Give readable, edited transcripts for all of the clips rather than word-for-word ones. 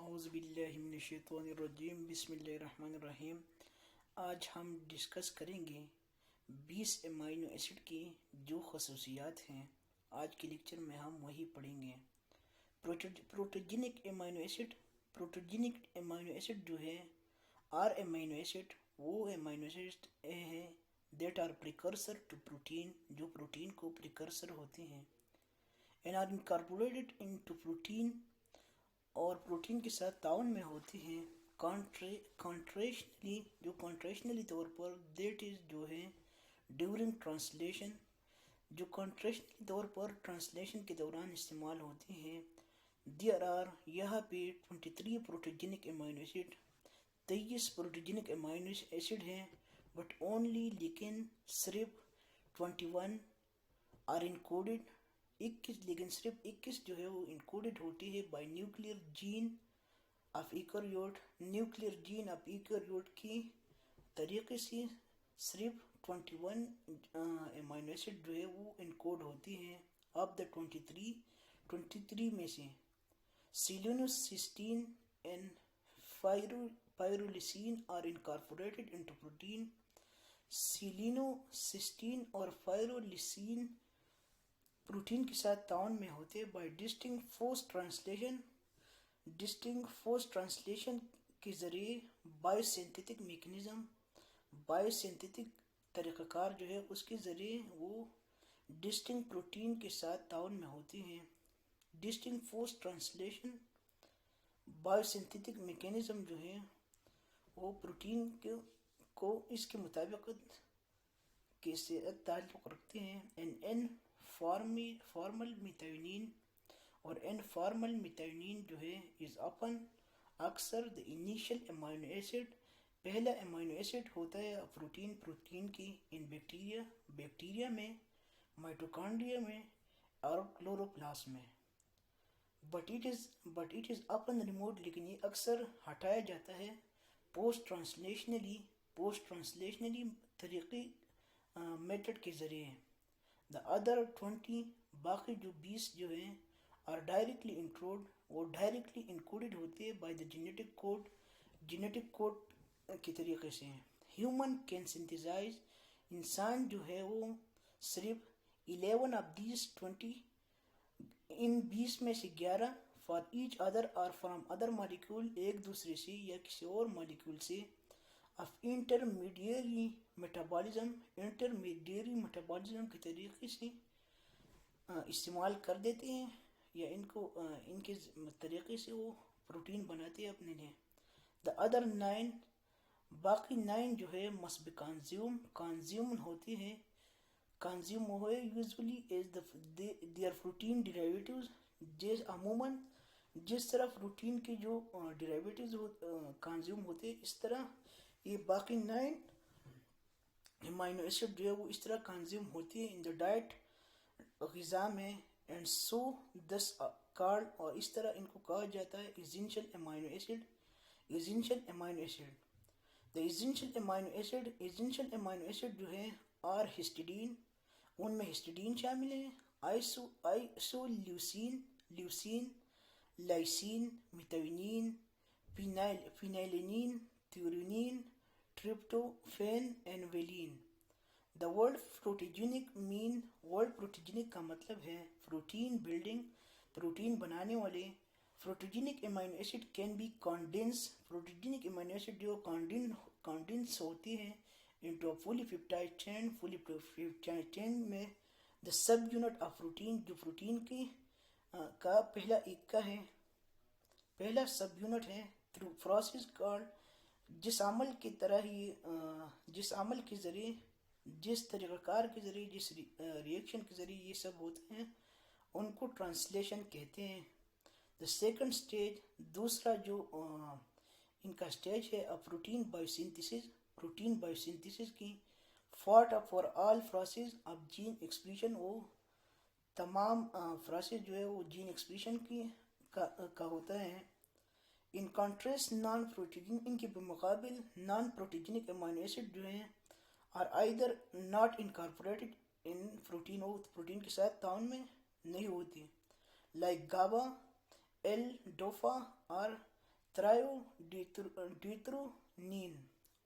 اعوذ باللہ من الشیطان الرجیم بسم اللہ الرحمن الرحیم۔ آج ہم ڈسکس کریں گے 20 امینو ایسڈ کی جو خصوصیات ہیں۔ آج کے لیکچر میں ہم وہی پڑھیں گے۔ پروٹوجینک امینو ایسڈ جو ہے امینو ایسڈ وہ امینو ایسڈ ہے that are precursor to protein, جو پروٹین کو پریکرسر ہوتے ہیں، and are incorporated into protein اور پروٹین کے ساتھ تعاون میں ہوتے ہیں کانٹریشنلی طور پر دیٹ از جو ہے ڈیورنگ ٹرانسلیشن، جو کانٹریشنلی طور پر ٹرانسلیشن کے دوران استعمال ہوتے ہیں۔ دیر آر یہاں پہ 23 پروٹوجینک امینو ایسڈ، 23 پروٹوجینک امینو ایسڈ ہیں، بٹ اونلی لیکن صرف 21 آر انکوڈڈ، 21 لیکن صرف 21 جو ہے وہ انکوڈڈ ہوتی ہے by nuclear gene of eukaryote, nuclear gene of eukaryote کی طریقے سے صرف 21 امینو ایسڈ جو ہے وہ انکوڈ ہوتی ہیں۔ آف دا 23 میں سے selenocysteine and pyrrolysine are incorporated into protein. Selenocysteine اور پائرولسین پروٹین کے ساتھ تعاون میں ہوتے بائی ڈسٹنکٹ فورس ٹرانسلیشن کے ذریعے بایو سینتھیٹک طریقہ کار جو ہے اس کے ذریعے وہ ڈسٹنکٹ پروٹین کے ساتھ تعاون میں ہوتے ہیں۔ Distinct force translation biosynthetic mechanism جو ہے وہ پروٹین کو اس کے مطابقت کے ساتھ تعلق رکھتے ہیں۔ این فارمل میتھیونین اور این فارمل میتھیونین جو ہے از اکثر دا انیشل امینو ایسڈ، پہلا امینو ایسڈ ہوتا ہے پروٹین کی ان بیکٹیریا میں، مائٹوکانڈریا میں اور کلوروپلاسٹ میں۔ بٹ اٹ از اپن ریموڈ، لیکن یہ اکثر ہٹایا جاتا ہے پوسٹ ٹرانسلیشنلی طریقے میتھڈ کے ذریعے۔ دا ادر 20 باقی جو 20 جو ہیں اور ڈائریکٹلی انکلوڈ، وہ ڈائریکٹلی انکوڈڈ ہوتے ہیں بائی دا جینیٹک کوڈ کے طریقے سے۔ ہیومن کین سنتھیسائز، انسان جو ہے وہ صرف 11 آف دیز 20 ان 20 میں سے 11 فار ایچ ادر اور فرام ادر مالیکول، ایک دوسرے سے یا کسی اور مالیکول سے، آف انٹرمیڈیری میٹابولزم کے طریقے سے استعمال کر دیتے ہیں، یا ان کے طریقے سے وہ پروٹین بناتے ہیں اپنے لیے۔ دا ادر 9 باقی 9 جو ہے مسٹ بی کنزیوم ہوتے ہیں، کنزیوم ہوئے یوزولی ایز دیئر پروٹین ڈیرائیویٹیوز، عموماً جس طرح پروٹین کے جو ڈیرائیویٹیوز کنزیوم ہوتے ہیں اس طرح یہ باقی 9 امینو ایسڈ جو ہے وہ اس طرح کنزیوم ہوتی ہیں ان دا ڈائٹ، غذا میں، اینڈ سو دس کارڈ، اور اس طرح ان کو کہا جاتا ہے essential amino acid. The essential amino acid جو ہے آر ہسٹیڈین، ان میں ہسٹیڈین شامل ہیں، leucine, lysine, methionine, phenylalanine, threonine, tryptophan and valine. The word proteogenic کا مطلب ہے پروٹین بلڈنگ، پروٹین بنانے والے۔ Proteogenic amino acid can be condense, proteogenic amino acid جو کنڈینس ہوتے ہیں انٹو فلی پیپٹائڈ چین میں، the subunit of protein, جو پروٹین کا پہلا ایکا ہے، پہلا سب یونٹ ہے، تھرو پروسیس کالڈ، جس عمل کے ذریعے، جس طریقہ کار کے ذریعے، جس ریئیکشن کے ذریعے یہ سب ہوتے ہیں ان کو ٹرانسلیشن کہتے ہیں۔ دا سیکنڈ اسٹیج، دوسرا جو ان کا اسٹیج ہے پروٹین بایو سینتھیسس کی، for all process of gene expression, وہ تمام پروسیس جو ہے وہ جین ایکسپریشن کا ہوتا ہے۔ ان کانٹریسٹ نان پروٹوجینک، ان کے بمقابل نان پروٹوجینک امینو ایسڈ جو ہیں اور either not incorporated in protein, وہ پروٹین کے ساتھ تعاون میں نہیں ہوتی، لائک گابا، ایل ڈوفا اور thiodeithronium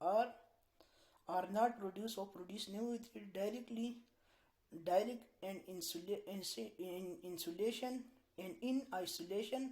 are not produced or produced negatively direct and insulation and in isolation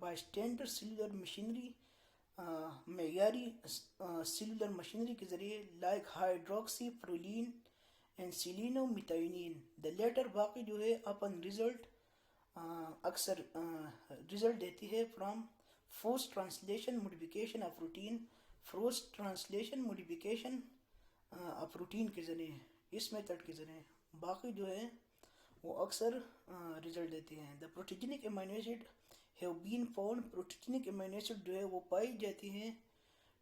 by standard cellular machinery معیاری cellular machinery کے ذریعے like hydroxyproline and selenomethionine the latter باقی جو ہے اپن result اکثر result دیتی ہے from forced translation modification of protein forced translation modification protein کے ذریعے اس میتھڈ کے ذریعے باقی جو ہے وہ اکثر رزلٹ دیتے ہیں. The proteogenic amino acid have been found proteogenic amino acid جو ہے وہ پائی جاتی ہیں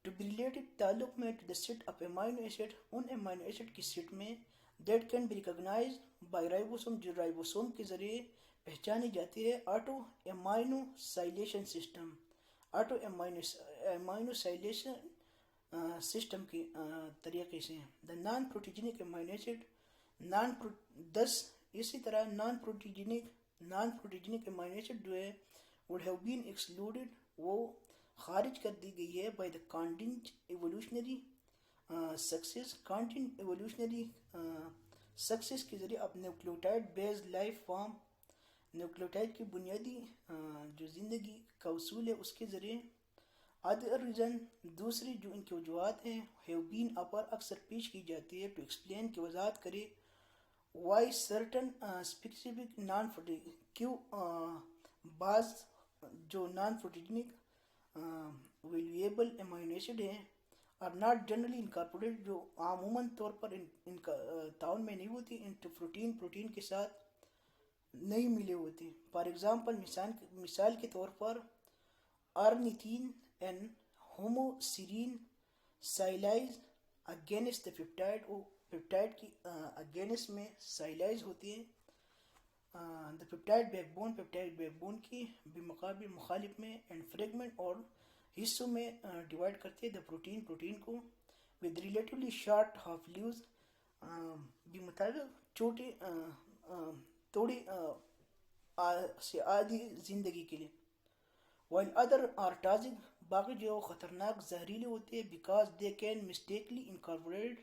ٹو بی ریلیٹڈ تعلق میں to the set of amino acid ان امینو ایسڈ کی سیٹ میں that can be recognised by ribosome جو رائبوسوم کے ذریعے پہچانی جاتی ہے auto aminoacylation system auto aminoacylation system کے طریقے سے. The non proteogenic amino acid اسی طرح نان پروٹیجنک امینو ایسڈ جو ہے would have been excluded وہ خارج کر دی گئی ہے by the contingent evolutionary success کے ذریعے اب نیوکلیوٹائڈ بیس لائف فارم نیوکلیوٹائڈ کی بنیادی جو زندگی کا اصول ہے اس کے ذریعے. ادر ریزن دوسری جو ان کی وجوہات ہیں ہیو بین اپر اکثر پیش کی جاتی ہے ٹو ایکسپلین کی وضاحت کرے وائی سرٹن اسپیسیفک نان کیوں بعض جو نان پروٹیجنک ویلیبل امینو ایسڈ ہیں اور ناٹ جنرلی انکارپوریٹ جو عموماً طور پر ان کا تعاون میں نہیں ہوتی انٹو پروٹین کے ساتھ نہیں ملے ہوتے. فار ایگزامپل مثال کے طور پر ornithine and homoserine cyclise against the peptide وہ پیپٹائڈ کی اگینسٹ میں سائلائز ہوتی ہے. دا پیپٹائڈ بیک بون کی بمقابل مخالف میں اینڈ فریگمنٹ اور حصوں میں ڈیوائڈ کرتے ہیں دا پروٹین کو with relatively short half lives بمطابق چھوٹی تھوڑی سے آدھی زندگی کے لیے. while other are toxic باقی جو خطرناک زہریلے ہوتے ہیں because they can mistakenly incorporate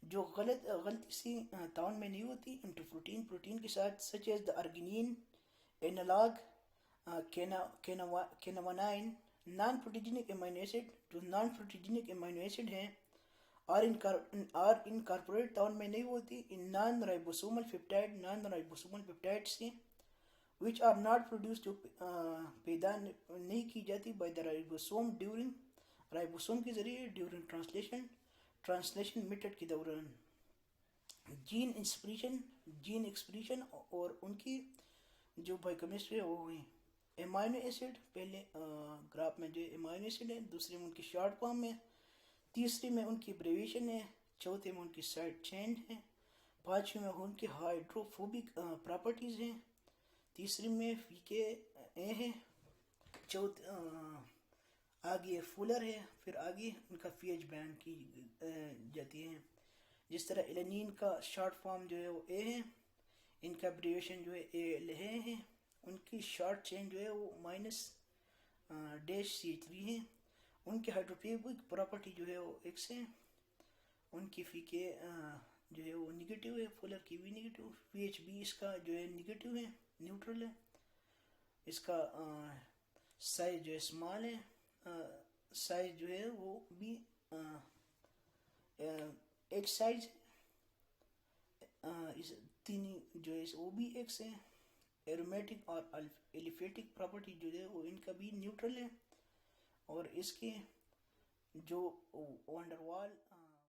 جو غلطی سے تعاون میں نہیں ہوتی into پروٹین کے ساتھ such as the arginine analog canamine non proteogenic amino acid جو نان پروٹیجنک امینو ایسڈ ہیں are incorporate تعاون میں نہیں ہوتی in نان رائبوسومل پیپٹائڈ سے which are not produced جو پیدا نہیں کی جاتی by the ribosome during رائبوسوم کے ذریعے during translation method کے دوران. جین ایکسپریشن اور ان کی جو بائیوکیمسٹری ہے وہ ہوئی امینو ایسڈ پہلے گراف میں جو امینو ایسڈ ہے دوسرے میں ان کی شارٹ فارم ہے تیسری میں ان کی ایبریویشن ہے چوتھے میں ان کی سائڈ چین ہے پانچویں میں ان کی ہائیڈروفوبک پراپرٹیز ہیں تیسری میں فی کے اے ہے آگے فولر ہے پھر آگے ان کا فی ایچ بینڈ کی جاتی ہے. جس طرح ایلنین کا شارٹ فارم جو ہے وہ اے ہے ان کا ایبریویشن جو ہے اے ہے ان کی شارٹ چین جو ہے وہ --CH3 ہے ان کی ہائیڈروفوبک پراپرٹی جو ہے وہ ایکس ہے ان کی فی کے جو ہے وہ نگیٹیو ہے فولر کی بھی نگیٹیو پی ایچ بی اس کا جو ہے نگیٹیو ہے نیوٹرل ہے اس کا سائز جو ہے اسمال ہے سائز جو ہے وہ بھی ایک سائز تین جو ہے وہ بھی ایکس ہے. ایرومیٹک اور ایلیفیٹک پراپرٹی جو ہے وہ ان کا بھی نیوٹرل ہے اور اس کے جو وانڈر وال